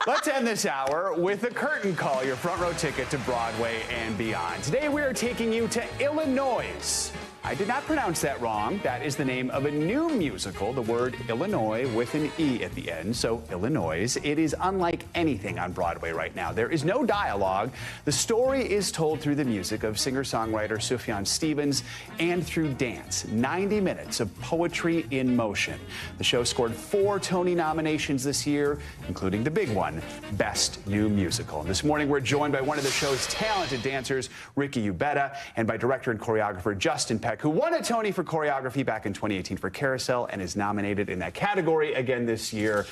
Let's end this hour with a curtain call, your front row ticket to Broadway and beyond. Today we are taking you to Illinoise. I did not pronounce that wrong. That is the name of a new musical, the word Illinois with an E at the end, so Illinoise. It is unlike anything on Broadway right now. There is no dialogue. The story is told through the music of singer-songwriter Sufjan Stevens and through dance. 90 minutes of poetry in motion. The show scored 4 Tony nominations this year, including the big one, Best New Musical. And this morning we're joined by one of the show's talented dancers, Ricky Ubeda, and by director and choreographer Justin Peck, who won a Tony for choreography back in 2018 for Carousel and is nominated in that category again this year.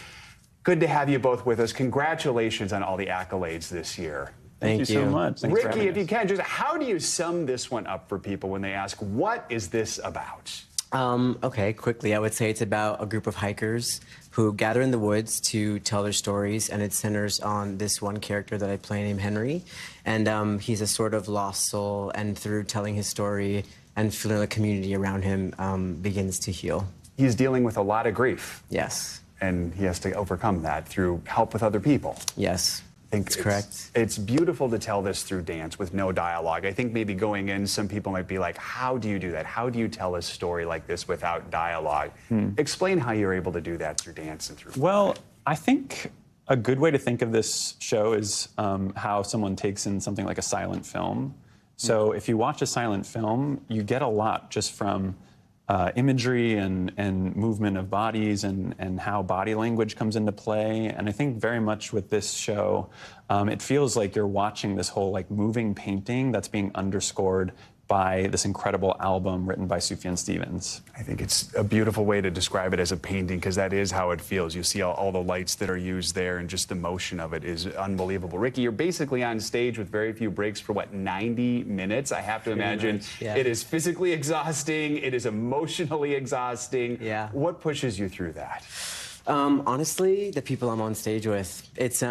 Good to have you both with us. Congratulations on all the accolades this year. Thank you so much. Thanks Ricky, if you can, just how do you sum this one up for people when they ask, what is this about? Okay, quickly, I would say it's about a group of hikers who gather in the woods to tell their stories, and it centers on this one character that I play named Henry. And he's a sort of lost soul, and through telling his story and feeling the community around him begins to heal. He's dealing with a lot of grief. Yes. And he has to overcome that through help with other people. Yes. I think that's correct. It's beautiful to tell this through dance with no dialogue. I think maybe going in, some people might be like, how do you do that? How do you tell a story like this without dialogue? Explain how you're able to do that through dance and through. Well, I think a good way to think of this show is how someone takes in something like a silent film. So if you watch a silent film, you get a lot just from imagery and movement of bodies and how body language comes into play. And I think very much with this show, it feels like you're watching this whole like moving painting that's being underscored by this incredible album written by Sufjan Stevens. I think it's a beautiful way to describe it as a painting, because that is how it feels. You see all the lights that are used there, and just the motion of it is unbelievable. Ricky, you're basically on stage with very few breaks for, what, 90 minutes? I have to imagine it is physically exhausting, it is emotionally exhausting. Yeah. What pushes you through that? Honestly, the people I'm on stage with, it's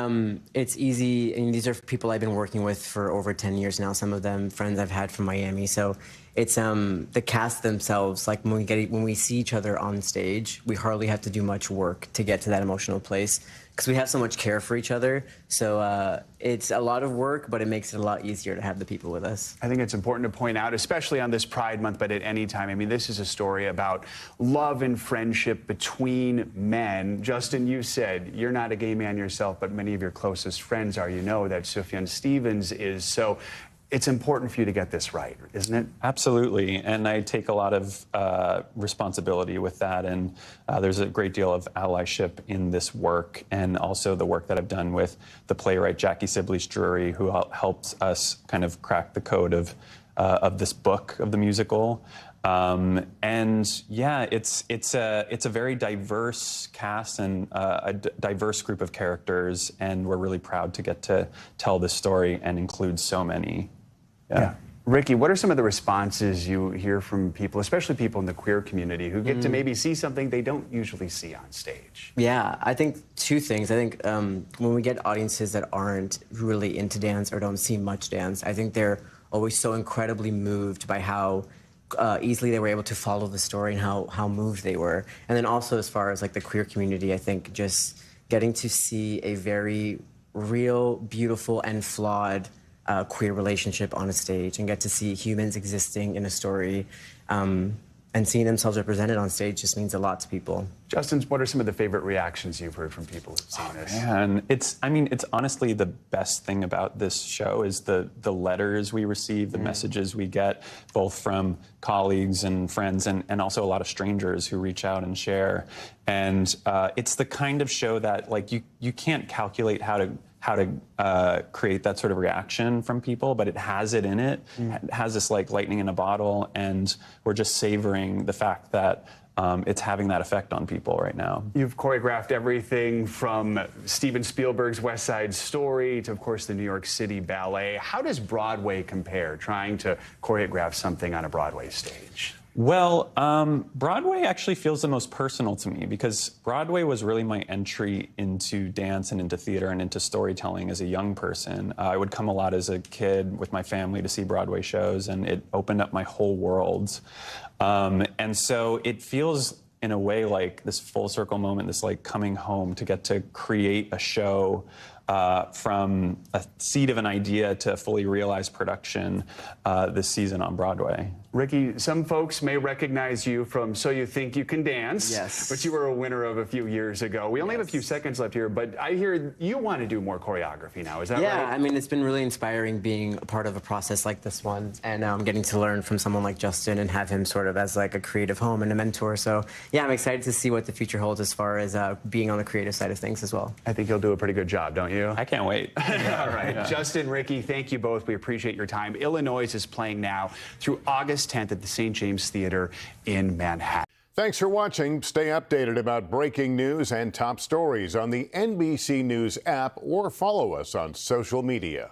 easy. I mean, these are people I've been working with for over 10 years now. Some of them friends I've had from Miami. So it's the cast themselves. Like when we see each other on stage, we hardly have to do much work to get to that emotional place, because we have so much care for each other. So it's a lot of work, but it makes it a lot easier to have the people with us. I think it's important to point out, especially on this Pride Month, but at any time, I mean, this is a story about love and friendship between men. Justin, you said you're not a gay man yourself, but many of your closest friends are. You know that Sufjan Stevens is. So it's important for you to get this right, isn't it? Absolutely, and I take a lot of responsibility with that, and there's a great deal of allyship in this work, and also the work that I've done with the playwright Jackie Sibley's-Drury, who helps us kind of crack the code of this book, of the musical. And yeah, it's a very diverse cast and a diverse group of characters, and we're really proud to get to tell this story and include so many. Yeah. Ricky, what are some of the responses you hear from people, especially people in the queer community, who get to maybe see something they don't usually see on stage? Yeah, I think 2 things. I think when we get audiences that aren't really into dance or don't see much dance, I think they're always so incredibly moved by how easily they were able to follow the story and how moved they were. And then also, as far as like the queer community, I think just getting to see a very real, beautiful, and flawed queer relationship on a stage, and get to see humans existing in a story and seeing themselves represented on stage just means a lot to people. Justin, what are some of the favorite reactions you've heard from people who've seen this? Man, it's honestly the best thing about this show is the letters we receive, the messages we get, both from colleagues and friends, and also a lot of strangers who reach out and share. And it's the kind of show that, like, you can't calculate how to create that sort of reaction from people, but it has it in it. It has this like lightning in a bottle, and we're just savoring the fact that it's having that effect on people right now. You've choreographed everything from Steven Spielberg's West Side Story to, of course, the New York City Ballet. How does Broadway compare, trying to choreograph something on a Broadway stage? Well, Broadway actually feels the most personal to me, because Broadway was really my entry into dance and into theater and into storytelling as a young person. I would come a lot as a kid with my family to see Broadway shows, and it opened up my whole world. And so it feels in a way like this full circle moment, this like coming home to get to create a show from a seed of an idea to fully realized production this season on Broadway. Ricky, some folks may recognize you from So You Think You Can Dance, Yes. which you were a winner of a few years ago. We only have a few seconds left here, but I hear you want to do more choreography now. Is that right? Yeah, I mean, it's been really inspiring being a part of a process like this one, and getting to learn from someone like Justin and have him sort of as like a creative home and a mentor. So yeah, I'm excited to see what the future holds as far as being on the creative side of things as well. I think you'll do a pretty good job, don't you? I can't wait. All right. Yeah. Justin, Ricky, thank you both. We appreciate your time. Illinois is playing now through August 10th at the St. James Theater in Manhattan. Thanks for watching. Stay updated about breaking news and top stories on the NBC News app or follow us on social media.